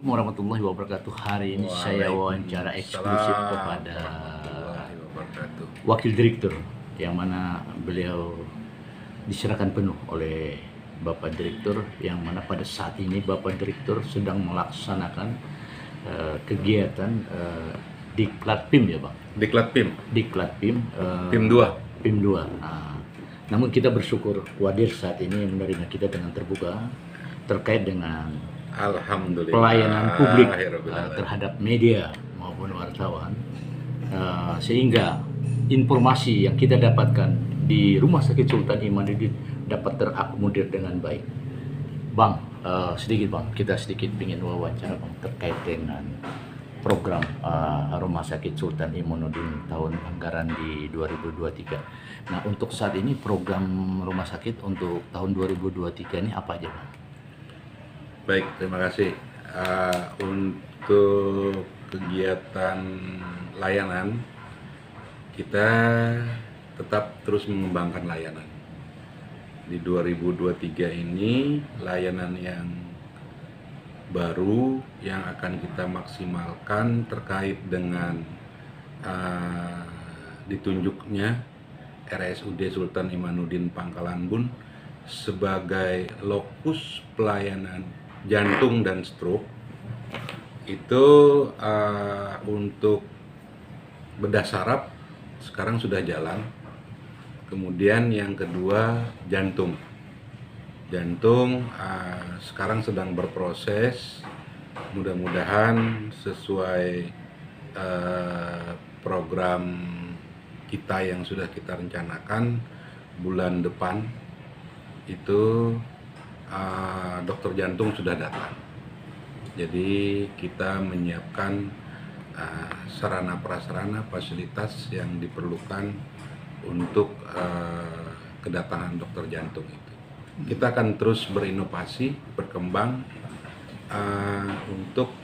Warahmatullahi wabarakatuh. Hari ini saya wawancara eksklusif kepada warahmatullahi wabarakatuh. Wakil Direktur, yang mana beliau diserahkan penuh oleh Bapak Direktur, yang mana pada saat ini Bapak Direktur sedang melaksanakan kegiatan Diklat PIM, ya Bang? Diklat PIM, Diklat PIM, PIM 2. PIM 2. Namun kita bersyukur Wadir saat ini menerima kita dengan terbuka terkait dengan Alhamdulillah. pelayanan publik Alhamdulillah. terhadap media maupun wartawan, sehingga informasi yang kita dapatkan di Rumah Sakit Sultan Imanuddin dapat terakomodir dengan baik. Bang, kita sedikit ingin wawancara Bang terkait dengan program Rumah Sakit Sultan Imanuddin tahun anggaran di 2023. Nah, untuk saat ini program rumah sakit untuk tahun 2023 ini apa aja, Bang? Baik, terima kasih. Untuk kegiatan layanan, kita tetap terus mengembangkan layanan. Di 2023 ini, layanan yang baru yang akan kita maksimalkan terkait dengan ditunjuknya RSUD Sultan Imanuddin Pangkalan Bun sebagai lokus pelayanan jantung dan stroke. Itu untuk bedah saraf sekarang sudah jalan. Kemudian yang kedua jantung sekarang sedang berproses. Mudah-mudahan sesuai program kita yang sudah kita rencanakan, bulan depan itu dokter jantung sudah datang. Jadi kita menyiapkan sarana prasarana fasilitas yang diperlukan untuk kedatangan dokter jantung itu. Kita akan terus berinovasi, berkembang untuk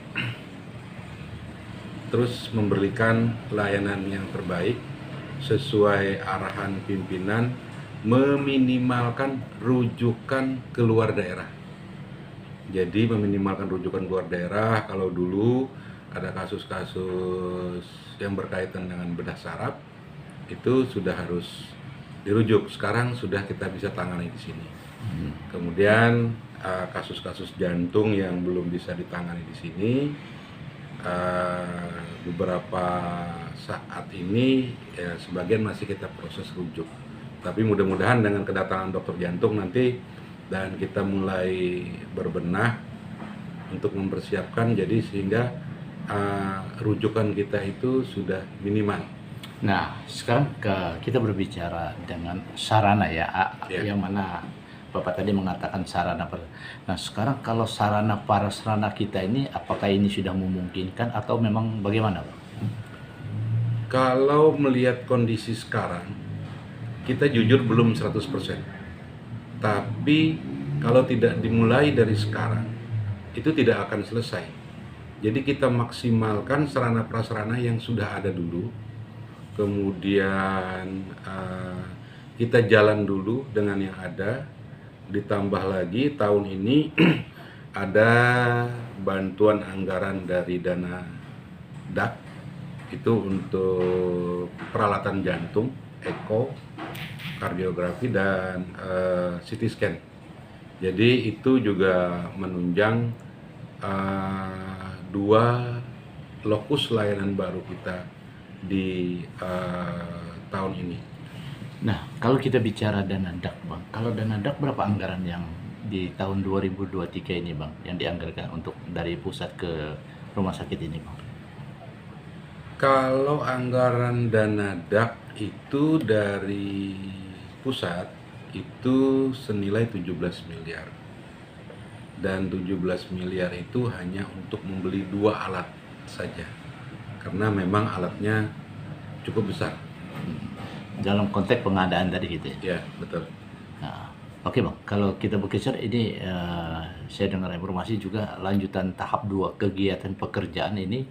terus memberikan layanan yang terbaik sesuai arahan pimpinan, meminimalkan rujukan keluar daerah. Jadi meminimalkan rujukan keluar daerah. Kalau dulu ada kasus-kasus yang berkaitan dengan bedah saraf, itu sudah harus dirujuk. Sekarang sudah kita bisa tangani di sini. Kemudian kasus-kasus jantung yang belum bisa ditangani di sini, beberapa saat ini ya, sebagian masih kita proses rujuk. Tapi mudah-mudahan dengan kedatangan dokter jantung nanti dan kita mulai berbenah untuk mempersiapkan, jadi sehingga rujukan kita itu sudah minimal. Nah, sekarang kita berbicara dengan sarana ya, yang mana Bapak tadi mengatakan sarana. Nah, sekarang kalau sarana prasarana kita ini, apakah ini sudah memungkinkan atau memang bagaimana, Pak? Kalau melihat kondisi sekarang, kita jujur belum 100%. Tapi kalau tidak dimulai dari sekarang, itu tidak akan selesai. Jadi kita maksimalkan sarana prasarana yang sudah ada dulu. Kemudian kita jalan dulu dengan yang ada. Ditambah lagi tahun ini ada bantuan anggaran dari dana DAK itu untuk peralatan jantung, eko, kardiografi, dan CT scan. Jadi itu juga menunjang dua lokus layanan baru kita di tahun ini. Nah, kalau kita bicara dana DAK, Bang, kalau dana DAK berapa anggaran yang di tahun 2023 ini, Bang, yang dianggarkan untuk dari pusat ke rumah sakit ini, Bang? Kalau anggaran dana DAK itu dari pusat itu senilai 17 miliar. Dan 17 miliar itu hanya untuk membeli 2 alat saja. Karena memang alatnya cukup besar. Dalam konteks pengadaan tadi gitu ya? Ya, betul. Nah, oke Bang, kalau kita bergeser ini, saya dengar informasi juga lanjutan tahap 2 kegiatan pekerjaan ini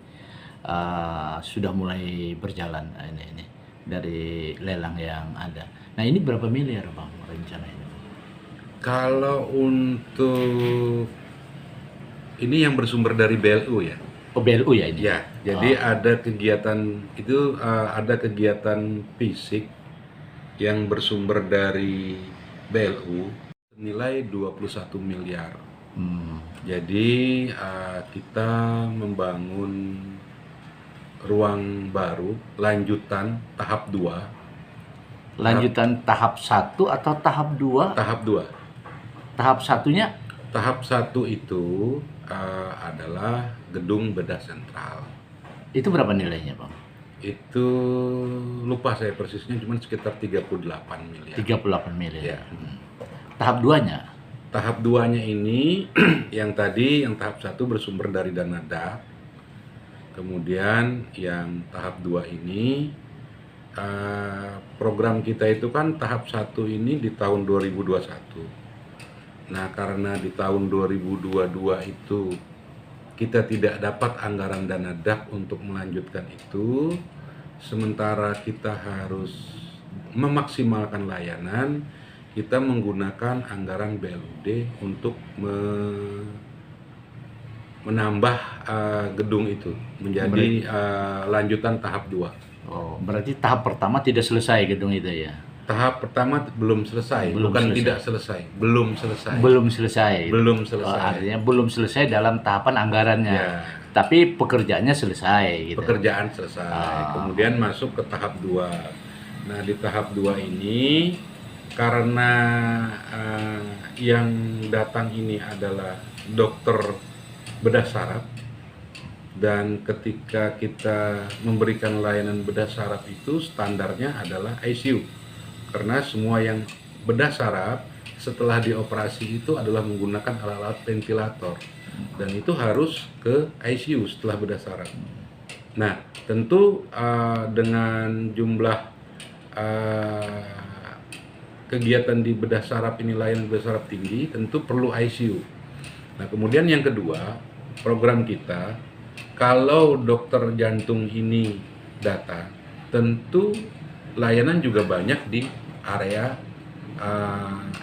sudah mulai berjalan ini dari lelang yang ada. Nah, ini berapa miliar Bang rencananya? Kalau untuk ini yang bersumber dari BLU ya. Oh, BLU ya ini? Ya, jadi ada kegiatan itu, ada kegiatan fisik yang bersumber dari BLU senilai 21 miliar. Jadi kita membangun ruang baru lanjutan tahap 2. Lanjutan tahap 1 atau tahap 2? Tahap 2. Tahap satunya Tahap 1 itu adalah gedung bedah sentral. itu berapa nilainya, Bang? Itu lupa saya persisnya, cuman sekitar 38 miliar. 38 miliar. Ya. Tahap 2-nya? Tahap 2-nya ini yang tahap 1 bersumber dari dana DAP. Kemudian yang tahap 2 ini program kita itu kan tahap 1 ini di tahun 2021. Nah, karena di tahun 2022 itu kita tidak dapat anggaran dana DAP untuk melanjutkan itu, sementara kita harus memaksimalkan layanan, kita menggunakan anggaran BLUD untuk menambah gedung itu menjadi lanjutan tahap 2. Oh, berarti tahap pertama tidak selesai gedung itu ya? Tahap pertama belum selesai, Belum bukan selesai. tidak selesai, belum selesai. Belum selesai. Belum Oh, selesai. artinya belum selesai dalam tahapan anggarannya. Ya. Tapi pekerjaannya selesai gitu. Pekerjaan selesai, kemudian masuk ke tahap 2. Nah, di tahap 2 ini karena yang datang ini adalah dokter bedah saraf, dan ketika kita memberikan layanan bedah saraf itu standarnya adalah ICU, karena semua yang bedah saraf setelah dioperasi itu adalah menggunakan alat-alat ventilator, dan itu harus ke ICU setelah bedah saraf. Nah, tentu dengan jumlah kegiatan di bedah saraf ini, layanan bedah saraf tinggi, tentu perlu ICU. Nah, kemudian yang kedua, program kita, kalau dokter jantung ini datang, tentu layanan juga banyak di area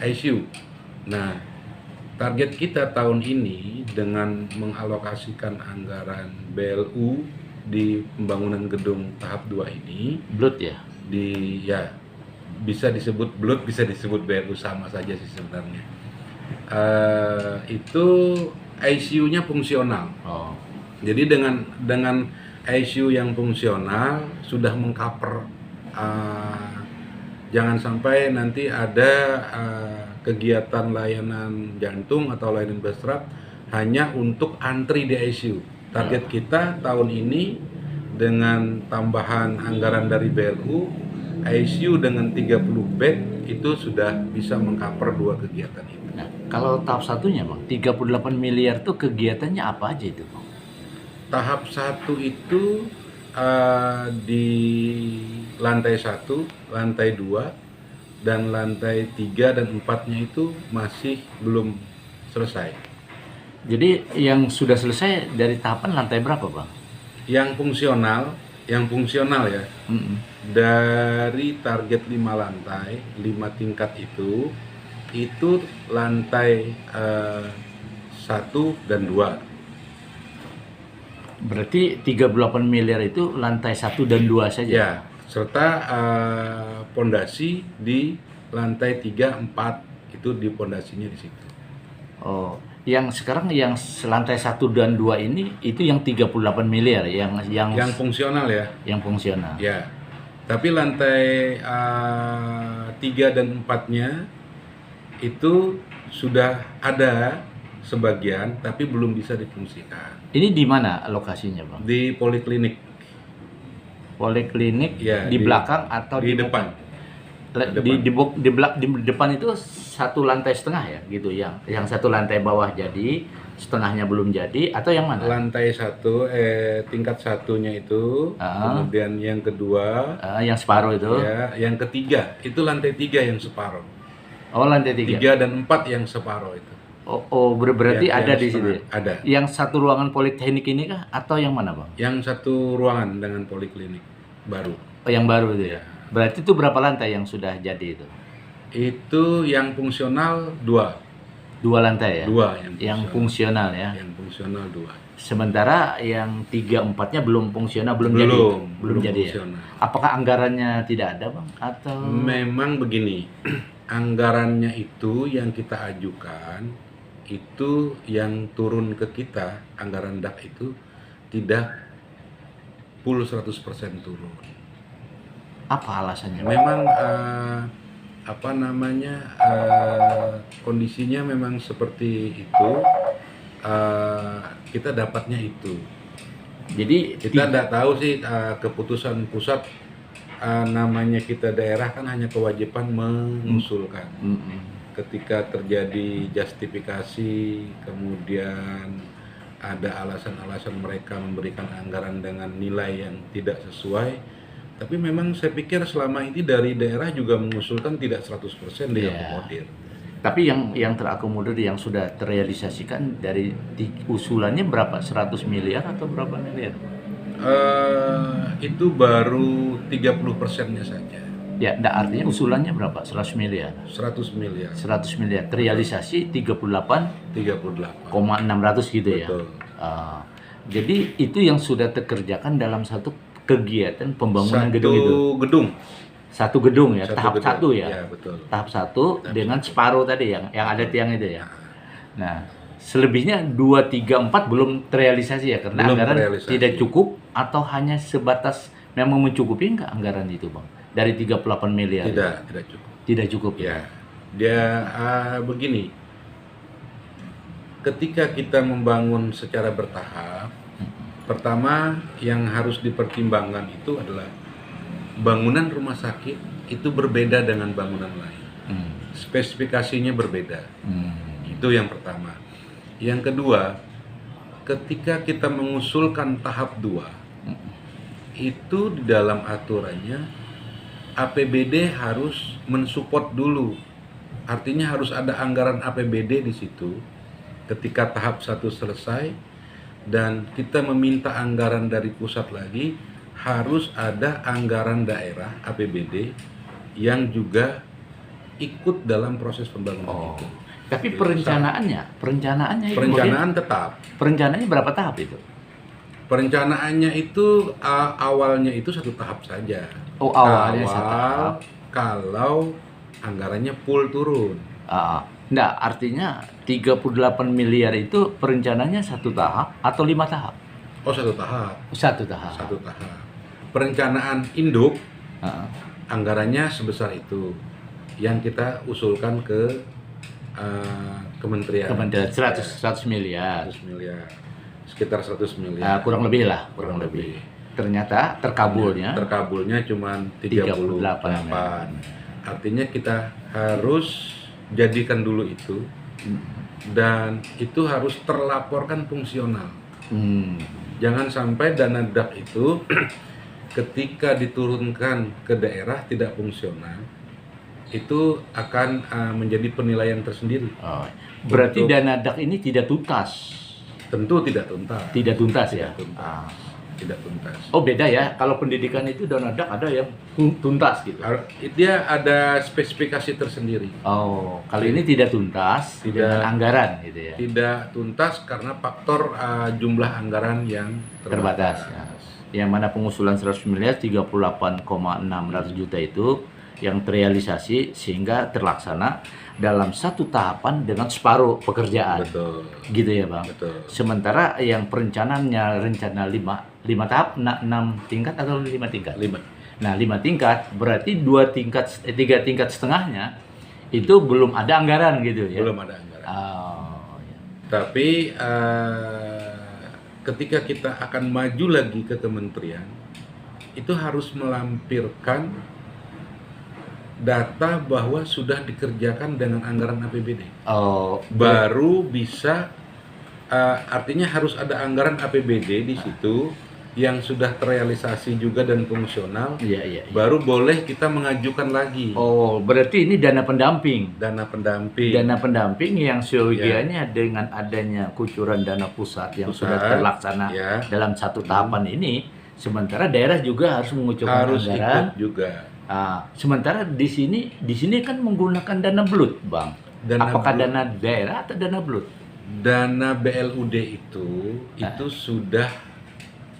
ICU. Nah, target kita tahun ini dengan mengalokasikan anggaran BLU di pembangunan gedung tahap 2 ini, Blood ya? bisa disebut BLUD, bisa disebut BLU, sama saja sih sebenarnya. Itu ICU-nya fungsional. Oh. Jadi dengan ICU yang fungsional sudah mengcover, jangan sampai nanti ada kegiatan layanan jantung atau layanan bedah saraf hanya untuk antri di ICU. Target kita tahun ini dengan tambahan anggaran dari BLU, ICU dengan 30 bed itu sudah bisa mengcover 2 kegiatan itu. Nah, kalau tahap satunya, Bang, 38 miliar tuh kegiatannya apa aja itu, Bang? Tahap 1 itu di lantai 1, lantai 2, dan lantai 3 dan 4-nya itu masih belum selesai. Jadi yang sudah selesai dari tahapan lantai berapa, Bang? Yang fungsional ya, dari target 5 lantai, 5 tingkat itu lantai 1 dan 2. Berarti 38 miliar itu lantai 1 dan 2 saja? Ya, serta pondasi di lantai 3, 4 itu di pondasinya di situ. Oh, yang sekarang yang lantai 1 dan 2 ini itu yang 38 miliar yang fungsional ya. Yang fungsional. Ya. Tapi lantai 3 dan 4-nya itu sudah ada sebagian tapi belum bisa difungsikan. Ini di mana lokasinya, Bang? Di poliklinik. Poliklinik Ya, di belakang atau di depan? Di depan itu 1 lantai setengah ya gitu, yang 1 lantai bawah jadi, setengahnya belum jadi, atau yang mana? Lantai 1 tingkat 1-nya itu, kemudian yang kedua, yang separuh itu. ya, yang ketiga itu lantai 3 yang separuh. Oh, lantai 3. 3 dan 4 yang separuh itu. Berarti Yang ada di situ. setengah, ada. Yang 1 ruangan politeknik ini kah atau yang mana, Bang? Yang 1 ruangan dengan poliklinik baru. Oh, yang baru itu ya. Berarti itu berapa lantai yang sudah jadi itu? Itu yang fungsional 2. 2 lantai ya? 2 Yang fungsional ya. Yang fungsional 2. Sementara yang 3-4-nya belum fungsional, belum jadi ya? fungsional. Apakah anggarannya tidak ada, Bang? Atau Memang begini, anggarannya itu yang kita ajukan, itu yang turun ke kita, anggaran DAK itu tidak full 100% turun. apa alasannya, Bang? Memang kondisinya memang seperti itu. Kita dapatnya itu. Jadi Kita tidak tahu sih keputusan pusat, namanya kita daerah kan hanya kewajiban mengusulkan. Ketika terjadi justifikasi, kemudian ada alasan-alasan mereka memberikan anggaran dengan nilai yang tidak sesuai. Tapi memang saya pikir selama ini dari daerah juga mengusulkan tidak 100% diakomodir. Tapi yang terakomodir, yang sudah terrealisasikan dari usulannya berapa? 100 miliar atau berapa miliar? Itu baru 30%-nya saja. Ya, artinya usulannya berapa? 100 miliar. 100 miliar. 100 miliar. Terrealisasi 38,600 gitu ya. Betul. Jadi itu yang sudah terkerjakan dalam satu kegiatan pembangunan gedung itu. Satu gedung ya, tahap 1 ya. Ya, betul. Tahap 1 dengan separuh tadi yang ada tiang itu ya. Nah, selebihnya 2, 3, 4 belum terrealisasi ya, karena Belum anggaran terrealisasi. tidak cukup, atau hanya sebatas memang mencukupi nggak anggaran itu, Bang? Dari 38 miliar. Tidak cukup. Tidak cukup Ya, dia begini. Ketika kita membangun secara bertahap, pertama yang harus dipertimbangkan itu adalah bangunan rumah sakit itu berbeda dengan bangunan lain. Spesifikasinya berbeda. Itu yang pertama. Yang kedua, ketika kita mengusulkan tahap 2, itu di dalam aturannya APBD harus mensupport dulu. Artinya harus ada anggaran APBD di situ ketika tahap 1 selesai, dan kita meminta anggaran dari pusat lagi, harus ada anggaran daerah APBD yang juga ikut dalam proses pembangunan itu. Tapi perencanaannya itu Perencanaan tetap. perencanaannya berapa tahap itu? Perencanaannya itu awalnya itu 1 tahap saja. Oh, awalnya 1 tahap. Kalau anggarannya full turun. Enggak, artinya 38 miliar itu perencanaannya 1 tahap atau 5 tahap? Oh, 1 tahap. 1 tahap. 1 tahap. Perencanaan induk anggarannya sebesar itu yang kita usulkan ke kementerian. 100 miliar. 100 miliar. Sekitar 100 miliar. Kurang lebih lah, kurang lebih. Ternyata terkabulnya cuma 38. Artinya kita harus jadikan dulu itu, dan itu harus terlaporkan fungsional. Jangan sampai dana DAK itu ketika diturunkan ke daerah tidak fungsional, itu akan menjadi penilaian tersendiri. Berarti dana DAK ini tidak tuntas? Tentu tidak tuntas. Tidak tuntas ya? Tidak tuntas. Oh, beda ya, kalau pendidikan itu dana DAK ada yang tuntas gitu? Dia ada spesifikasi tersendiri. Oh, kali ini tidak tuntas dengan anggaran gitu ya? Tidak tuntas karena faktor jumlah anggaran yang terbatas. Ya. Yang mana pengusulan 100 miliar, 38,600 juta itu yang terrealisasi sehingga terlaksana dalam 1 tahapan dengan separuh pekerjaan. Betul. Gitu ya, Bang? Betul. Sementara yang perencanaannya rencana 5 tahap, 6 tingkat atau 5 tingkat? 5. Nah, 5 tingkat berarti 3 tingkat setengahnya itu belum ada anggaran gitu ya? Belum ada anggaran. Ya. Tapi ketika kita akan maju lagi ke kementerian, itu harus melampirkan data bahwa sudah dikerjakan dengan anggaran APBD. Baru bisa, artinya harus ada anggaran APBD di situ yang sudah terrealisasi juga dan fungsional. Iya. Baru boleh kita mengajukan lagi. Oh, berarti ini dana pendamping. Dana pendamping. Dana pendamping yang seyogianya dengan adanya kucuran dana pusat yang sudah terlaksana dalam 1 tahapan ini, sementara daerah juga harus mengucurkan anggaran. Ikut juga. Sementara di sini kan menggunakan dana BLUT, Bang. Apakah dana daerah atau dana BLUT? dana BLUD itu sudah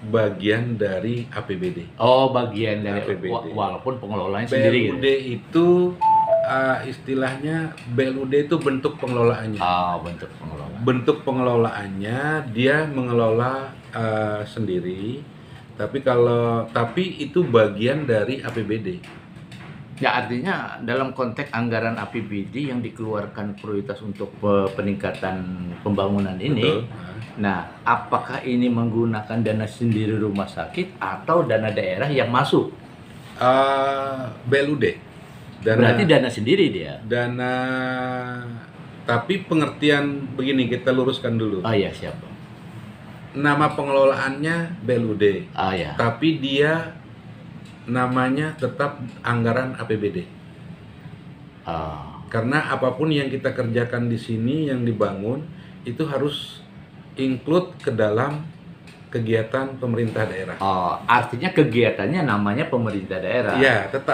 bagian dari APBD. Oh, bagian dari APBD. walaupun pengelolaannya sendiri. BLUD itu istilahnya BLUD itu bentuk pengelolaannya. Oh, bentuk pengelolaan. Bentuk pengelolaannya dia mengelola sendiri, tapi itu bagian dari APBD. Ya, artinya dalam konteks anggaran APBD yang dikeluarkan prioritas untuk peningkatan pembangunan ini. Betul. Nah, apakah ini menggunakan dana sendiri rumah sakit atau dana daerah yang masuk? BLUD. Berarti dana sendiri dia. Tapi pengertian begini, kita luruskan dulu. Oh ya, siapa? Nama pengelolaannya BLUD. Ah ya. Tapi dia namanya tetap anggaran APBD. Karena apapun yang kita kerjakan di sini yang dibangun itu harus include ke dalam kegiatan pemerintah daerah. Artinya kegiatannya namanya pemerintah daerah. Ya, tetap.